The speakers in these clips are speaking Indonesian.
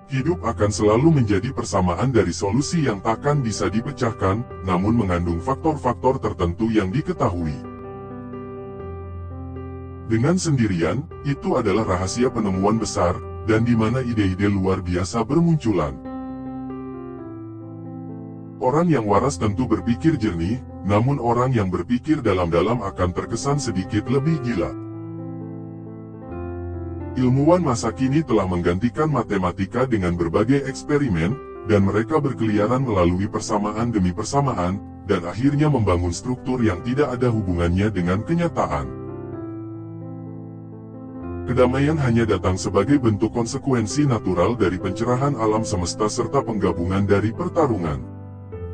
Hidup akan selalu menjadi persamaan dari solusi yang takkan bisa dipecahkan, namun mengandung faktor-faktor tertentu yang diketahui. Dengan sendirian, itu adalah rahasia penemuan besar, dan di mana ide-ide luar biasa bermunculan. Orang yang waras tentu berpikir jernih, namun orang yang berpikir dalam-dalam akan terkesan sedikit lebih gila. Ilmuwan masa kini telah menggantikan matematika dengan berbagai eksperimen, dan mereka berkeliaran melalui persamaan demi persamaan, dan akhirnya membangun struktur yang tidak ada hubungannya dengan kenyataan. Kedamaian hanya datang sebagai bentuk konsekuensi natural dari pencerahan alam semesta serta penggabungan dari pertarungan.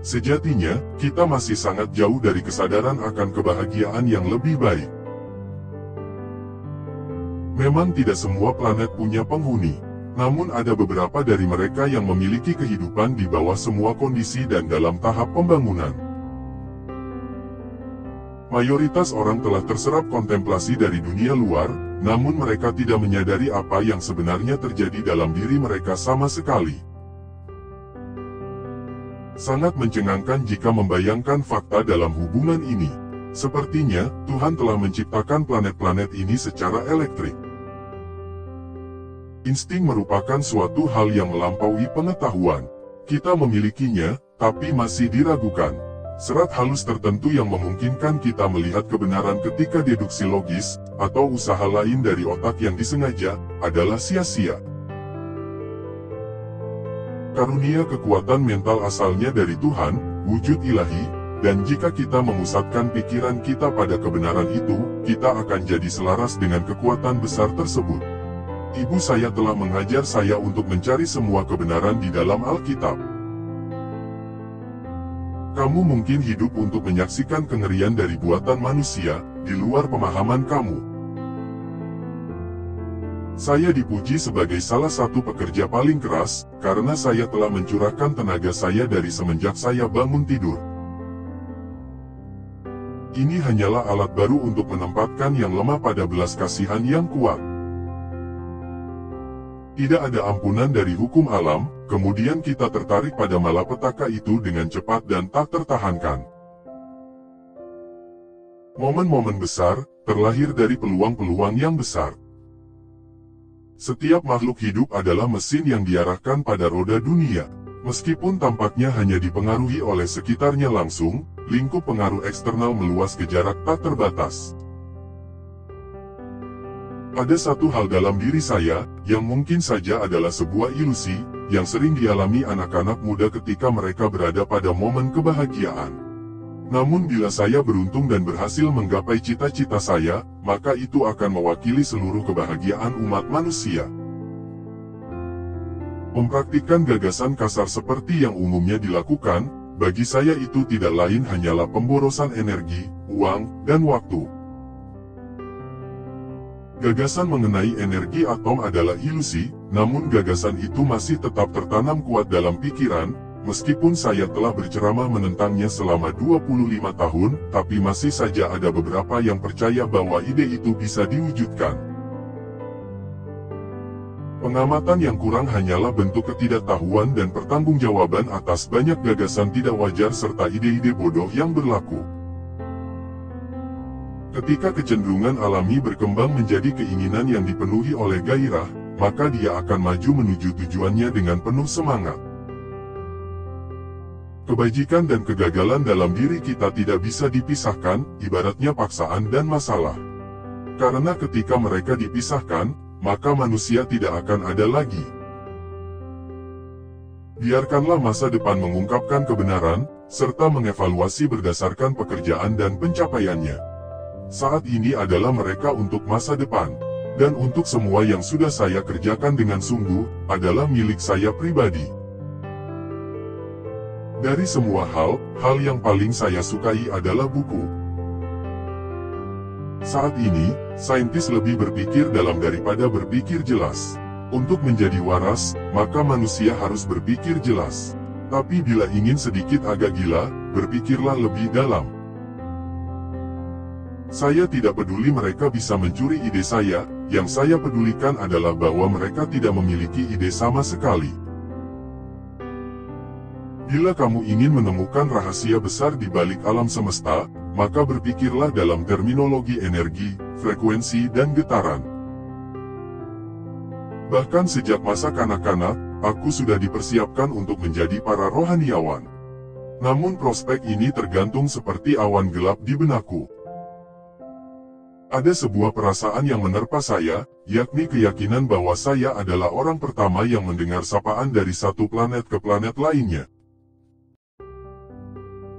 Sejatinya, kita masih sangat jauh dari kesadaran akan kebahagiaan yang lebih baik. Memang tidak semua planet punya penghuni, namun ada beberapa dari mereka yang memiliki kehidupan di bawah semua kondisi dan dalam tahap pembangunan. Mayoritas orang telah terserap kontemplasi dari dunia luar, namun mereka tidak menyadari apa yang sebenarnya terjadi dalam diri mereka sama sekali. Sangat mencengangkan jika membayangkan fakta dalam hubungan ini. Sepertinya, Tuhan telah menciptakan planet-planet ini secara elektrik. Insting merupakan suatu hal yang melampaui pengetahuan. Kita memilikinya, tapi masih diragukan. Serat halus tertentu yang memungkinkan kita melihat kebenaran ketika deduksi logis, atau usaha lain dari otak yang disengaja, adalah sia-sia. Karunia kekuatan mental asalnya dari Tuhan, wujud ilahi, dan jika kita memusatkan pikiran kita pada kebenaran itu, kita akan jadi selaras dengan kekuatan besar tersebut. Ibu saya telah mengajar saya untuk mencari semua kebenaran di dalam Alkitab. Kamu mungkin hidup untuk menyaksikan kengerian dari buatan manusia, di luar pemahaman kamu. Saya dipuji sebagai salah satu pekerja paling keras, karena saya telah mencurahkan tenaga saya dari semenjak saya bangun tidur. Ini hanyalah alat baru untuk menempatkan yang lemah pada belas kasihan yang kuat. Tidak ada ampunan dari hukum alam, kemudian kita tertarik pada malapetaka itu dengan cepat dan tak tertahankan. Momen-momen besar, terlahir dari peluang-peluang yang besar. Setiap makhluk hidup adalah mesin yang diarahkan pada roda dunia. Meskipun tampaknya hanya dipengaruhi oleh sekitarnya langsung, lingkup pengaruh eksternal meluas ke jarak tak terbatas. Ada satu hal dalam diri saya, yang mungkin saja adalah sebuah ilusi, yang sering dialami anak-anak muda ketika mereka berada pada momen kebahagiaan. Namun bila saya beruntung dan berhasil menggapai cita-cita saya, maka itu akan mewakili seluruh kebahagiaan umat manusia. Mempraktikkan gagasan kasar seperti yang umumnya dilakukan, bagi saya itu tidak lain hanyalah pemborosan energi, uang, dan waktu. Gagasan mengenai energi atom adalah ilusi, namun gagasan itu masih tetap tertanam kuat dalam pikiran, meskipun saya telah berceramah menentangnya selama 25 tahun, tapi masih saja ada beberapa yang percaya bahwa ide itu bisa diwujudkan. Pengamatan yang kurang hanyalah bentuk ketidaktahuan dan pertanggungjawaban atas banyak gagasan tidak wajar serta ide-ide bodoh yang berlaku. Ketika kecenderungan alami berkembang menjadi keinginan yang dipenuhi oleh gairah, maka dia akan maju menuju tujuannya dengan penuh semangat. Kebajikan dan kegagalan dalam diri kita tidak bisa dipisahkan, ibaratnya paksaan dan masalah. Karena ketika mereka dipisahkan, maka manusia tidak akan ada lagi. Biarkanlah masa depan mengungkapkan kebenaran, serta mengevaluasi berdasarkan pekerjaan dan pencapaiannya. Saat ini adalah mereka untuk masa depan, dan untuk semua yang sudah saya kerjakan dengan sungguh, adalah milik saya pribadi. Dari semua hal yang paling saya sukai adalah buku. Saat ini, saintis lebih berpikir dalam daripada berpikir jelas. Untuk menjadi waras, maka manusia harus berpikir jelas. Tapi bila ingin sedikit agak gila, berpikirlah lebih dalam. Saya tidak peduli mereka bisa mencuri ide saya, yang saya pedulikan adalah bahwa mereka tidak memiliki ide sama sekali. Bila kamu ingin menemukan rahasia besar di balik alam semesta, maka berpikirlah dalam terminologi energi, frekuensi, dan getaran. Bahkan sejak masa kanak-kanak, aku sudah dipersiapkan untuk menjadi para rohaniawan. Namun prospek ini tergantung seperti awan gelap di benakku. Ada sebuah perasaan yang menerpa saya, yakni keyakinan bahwa saya adalah orang pertama yang mendengar sapaan dari satu planet ke planet lainnya.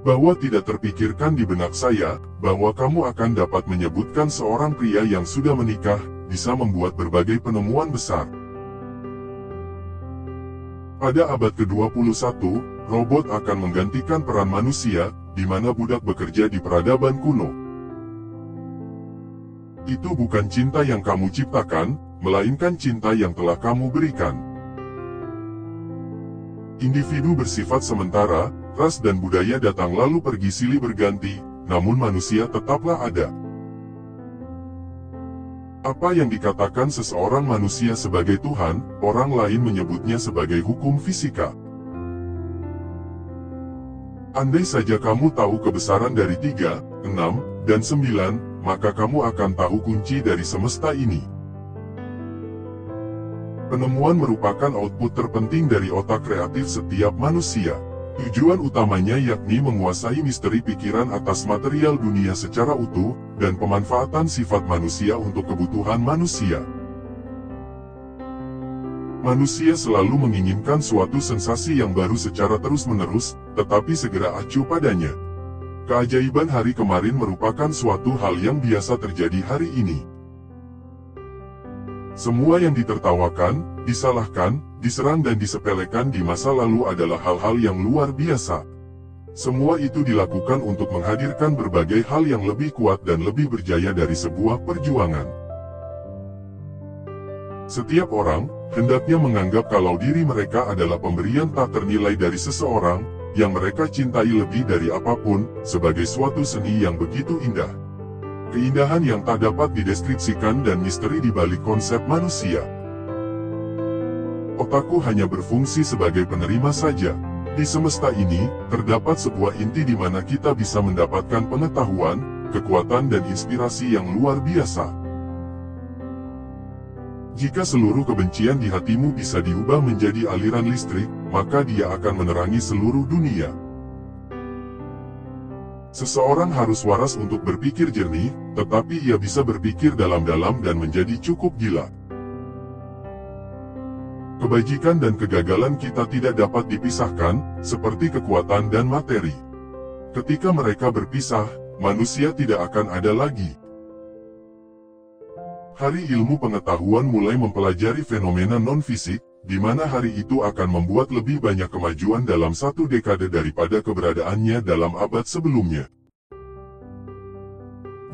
Bahwa tidak terpikirkan di benak saya, bahwa kamu akan dapat menyebutkan seorang pria yang sudah menikah, bisa membuat berbagai penemuan besar. Pada abad ke-21, robot akan menggantikan peran manusia, di mana budak bekerja di peradaban kuno. Itu bukan cinta yang kamu ciptakan, melainkan cinta yang telah kamu berikan. Individu bersifat sementara, ras dan budaya datang lalu pergi silih berganti, namun manusia tetaplah ada. Apa yang dikatakan seseorang manusia sebagai Tuhan, orang lain menyebutnya sebagai hukum fisika. Andai saja kamu tahu kebesaran dari 3, 6, dan 9, maka kamu akan tahu kunci dari semesta ini. Penemuan merupakan output terpenting dari otak kreatif setiap manusia. Tujuan utamanya yakni menguasai misteri pikiran atas material dunia secara utuh, dan pemanfaatan sifat manusia untuk kebutuhan manusia. Manusia selalu menginginkan suatu sensasi yang baru secara terus-menerus, tetapi segera acuh padanya. Keajaiban hari kemarin merupakan suatu hal yang biasa terjadi hari ini. Semua yang ditertawakan, disalahkan, diserang dan disepelekan di masa lalu adalah hal-hal yang luar biasa. Semua itu dilakukan untuk menghadirkan berbagai hal yang lebih kuat dan lebih berjaya dari sebuah perjuangan. Setiap orang, hendaknya menganggap kalau diri mereka adalah pemberian tak ternilai dari seseorang, yang mereka cintai lebih dari apapun, sebagai suatu seni yang begitu indah. Keindahan yang tak dapat dideskripsikan dan misteri di balik konsep manusia. Otakku hanya berfungsi sebagai penerima saja. Di semesta ini, terdapat sebuah inti di mana kita bisa mendapatkan pengetahuan, kekuatan dan inspirasi yang luar biasa. Jika seluruh kebencian di hatimu bisa diubah menjadi aliran listrik, maka dia akan menerangi seluruh dunia. Seseorang harus waras untuk berpikir jernih, tetapi ia bisa berpikir dalam-dalam dan menjadi cukup gila. Kebajikan dan kegagalan kita tidak dapat dipisahkan, seperti kekuatan dan materi. Ketika mereka berpisah, manusia tidak akan ada lagi. Hari Ilmu Pengetahuan mulai mempelajari fenomena non-fisik, di mana hari itu akan membuat lebih banyak kemajuan dalam satu dekade daripada keberadaannya dalam abad sebelumnya.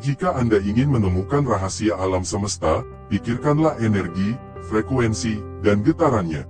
Jika Anda ingin menemukan rahasia alam semesta, pikirkanlah energi, frekuensi, dan getarannya.